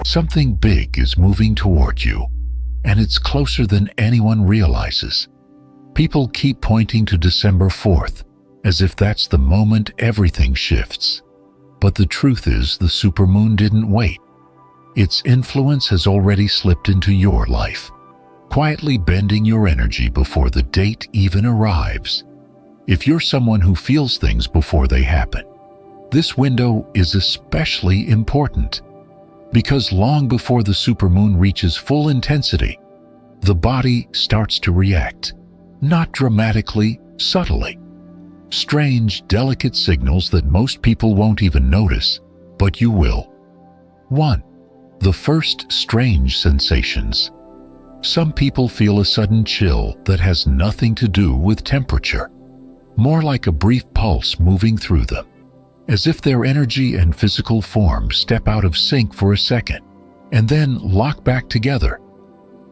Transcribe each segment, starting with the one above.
Something big is moving toward you, and it's closer than anyone realizes. People keep pointing to December 4th, as if that's the moment everything shifts. But the truth is, the supermoon didn't wait. Its influence has already slipped into your life, quietly bending your energy before the date even arrives. If you're someone who feels things before they happen, this window is especially important, because long before the supermoon reaches full intensity, the body starts to react, not dramatically, subtly. Strange, delicate signals that most people won't even notice, but you will. 1. The first strange sensations. Some people feel a sudden chill that has nothing to do with temperature, more like a brief pulse moving through them, as if their energy and physical form step out of sync for a second and then lock back together.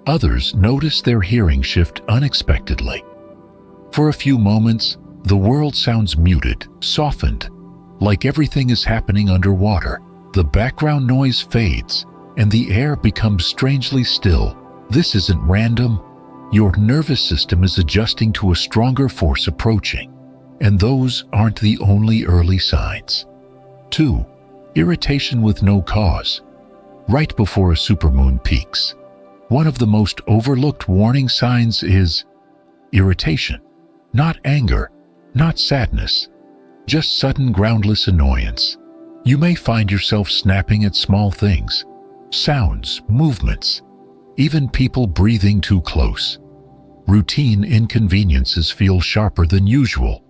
Others notice their hearing shift unexpectedly. For a few moments, the world sounds muted, softened, like everything is happening underwater. The background noise fades, and the air becomes strangely still. This isn't random. Your nervous system is adjusting to a stronger force approaching, and those aren't the only early signs. 2. Irritation with no cause. Right before a supermoon peaks, one of the most overlooked warning signs is irritation. Not anger, not sadness, just sudden groundless annoyance. You may find yourself snapping at small things, sounds, movements, even people breathing too close. Routine inconveniences feel sharper than usual,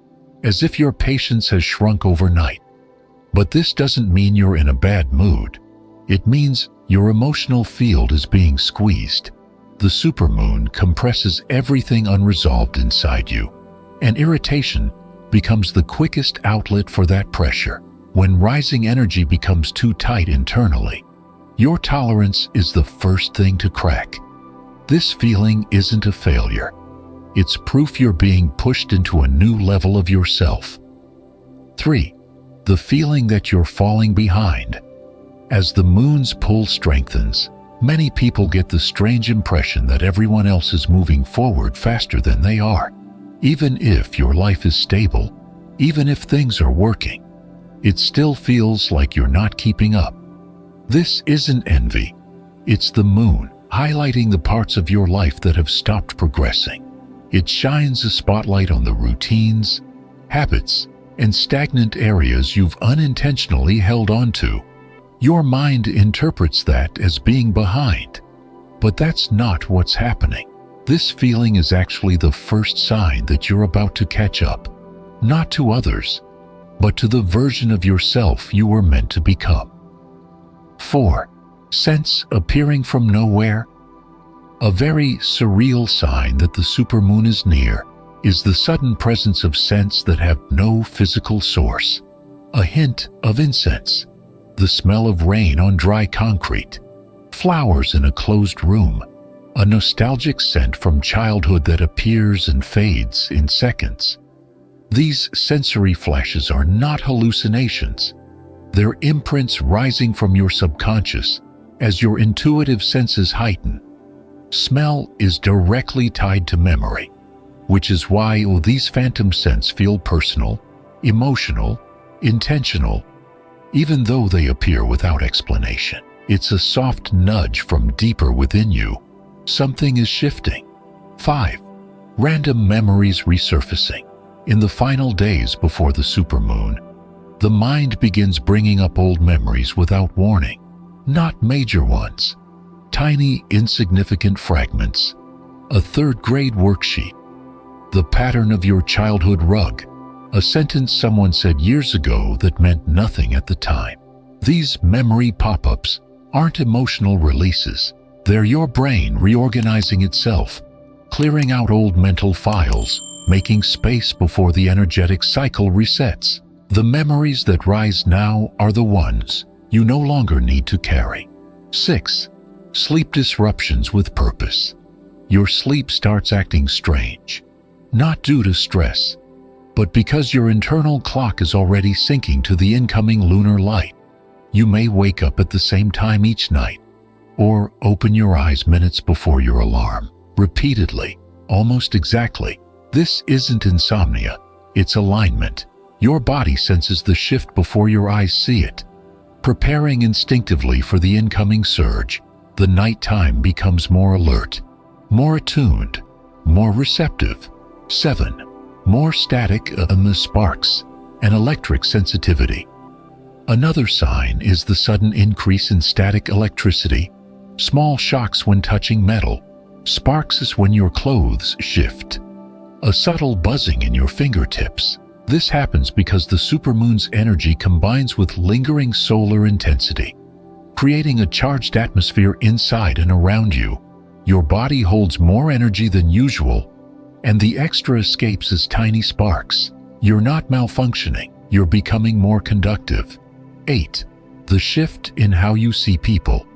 as if your patience has shrunk overnight. But this doesn't mean you're in a bad mood. It means your emotional field is being squeezed. The supermoon compresses everything unresolved inside you, and irritation becomes the quickest outlet for that pressure. When rising energy becomes too tight internally, your tolerance is the first thing to crack. This feeling isn't a failure. It's proof you're being pushed into a new level of yourself. 3. The feeling that you're falling behind. As the moon's pull strengthens, many people get the strange impression that everyone else is moving forward faster than they are. Even if your life is stable, even if things are working, it still feels like you're not keeping up. This isn't envy. It's the moon highlighting the parts of your life that have stopped progressing. It shines a spotlight on the routines, habits, and stagnant areas you've unintentionally held on to. Your mind interprets that as being behind, but that's not what's happening. This feeling is actually the first sign that you're about to catch up, not to others, but to the version of yourself you were meant to become. 4. Sense appearing from nowhere. A very surreal sign that the supermoon is near is the sudden presence of scents that have no physical source. A hint of incense, the smell of rain on dry concrete, flowers in a closed room, a nostalgic scent from childhood that appears and fades in seconds. These sensory flashes are not hallucinations. They're imprints rising from your subconscious as your intuitive senses heighten. Smell is directly tied to memory, which is why these phantom scents feel personal, emotional, intentional, even though they appear without explanation. It's a soft nudge from deeper within you. Something is shifting. 5. Random memories resurfacing. In the final days before the supermoon, the mind begins bringing up old memories without warning. Not major ones. Tiny, insignificant fragments. A third-grade worksheet. The pattern of your childhood rug. A sentence someone said years ago that meant nothing at the time. These memory pop-ups aren't emotional releases. They're your brain reorganizing itself, clearing out old mental files, making space before the energetic cycle resets. The memories that rise now are the ones you no longer need to carry. 6. Sleep disruptions with purpose. Your sleep starts acting strange, not due to stress, but because your internal clock is already syncing to the incoming lunar light. You may wake up at the same time each night, or open your eyes minutes before your alarm, repeatedly, almost exactly. This isn't insomnia, it's alignment. Your body senses the shift before your eyes see it. Preparing instinctively for the incoming surge, the nighttime becomes more alert, more attuned, more receptive. 7. More static and the sparks and electric sensitivity. Another sign is the sudden increase in static electricity. Small shocks when touching metal. Sparks is when your clothes shift. A subtle buzzing in your fingertips. This happens because the supermoon's energy combines with lingering solar intensity, creating a charged atmosphere inside and around you. Your body holds more energy than usual, and the extra escapes as tiny sparks. You're not malfunctioning, you're becoming more conductive. 8. The shift in how you see people.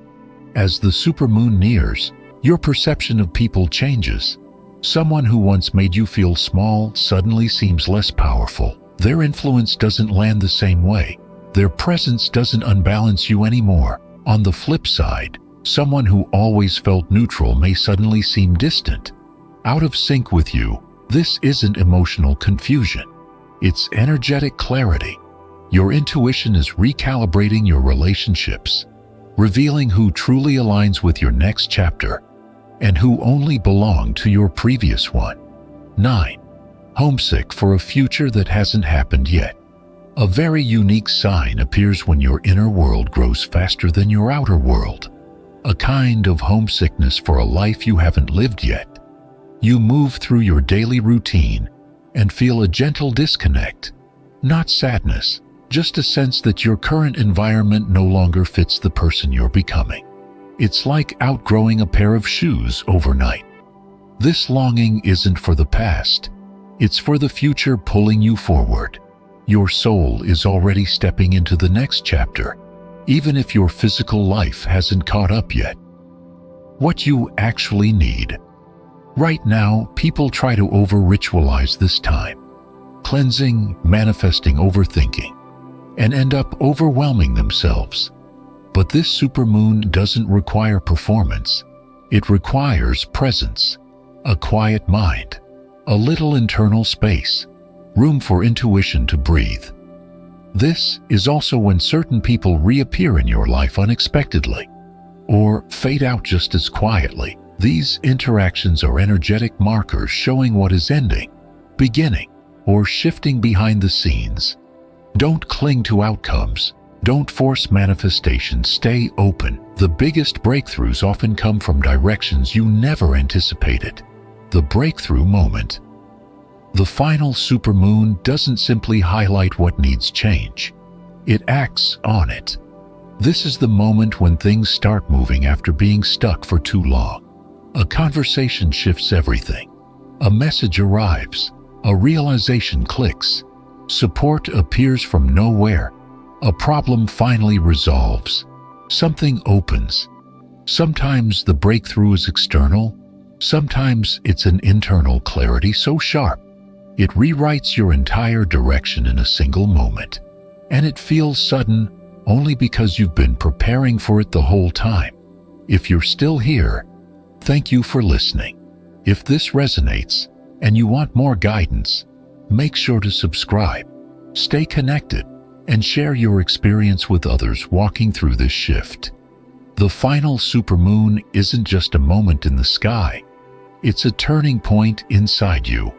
As the supermoon nears, your perception of people changes. Someone who once made you feel small suddenly seems less powerful. Their influence doesn't land the same way. Their presence doesn't unbalance you anymore. On the flip side, someone who always felt neutral may suddenly seem distant, out of sync with you. This isn't emotional confusion. It's energetic clarity. Your intuition is recalibrating your relationships, revealing who truly aligns with your next chapter and who only belonged to your previous one. 9. Homesick for a future that hasn't happened yet. A very unique sign appears when your inner world grows faster than your outer world. A kind of homesickness for a life you haven't lived yet. You move through your daily routine and feel a gentle disconnect. Not sadness, just a sense that your current environment no longer fits the person you're becoming. It's like outgrowing a pair of shoes overnight. This longing isn't for the past, it's for the future pulling you forward. Your soul is already stepping into the next chapter, even if your physical life hasn't caught up yet. What you actually need. Right now, people try to over-ritualize this time, cleansing, manifesting, overthinking, and end up overwhelming themselves. But this supermoon doesn't require performance. It requires presence, a quiet mind, a little internal space, room for intuition to breathe. This is also when certain people reappear in your life unexpectedly, or fade out just as quietly. These interactions are energetic markers showing what is ending, beginning, or shifting behind the scenes. Don't cling to outcomes. Don't force manifestation. Stay open. The biggest breakthroughs often come from directions you never anticipated. The breakthrough moment. The final supermoon doesn't simply highlight what needs change. It acts on it. This is the moment when things start moving after being stuck for too long. A conversation shifts everything. A message arrives. A realization clicks. Support appears from nowhere. A problem finally resolves. Something opens. Sometimes the breakthrough is external. Sometimes it's an internal clarity so sharp it rewrites your entire direction in a single moment. And it feels sudden only because you've been preparing for it the whole time. If you're still here, thank you for listening. If this resonates and you want more guidance, make sure to subscribe, stay connected, and share your experience with others walking through this shift. The final supermoon isn't just a moment in the sky. It's a turning point inside you.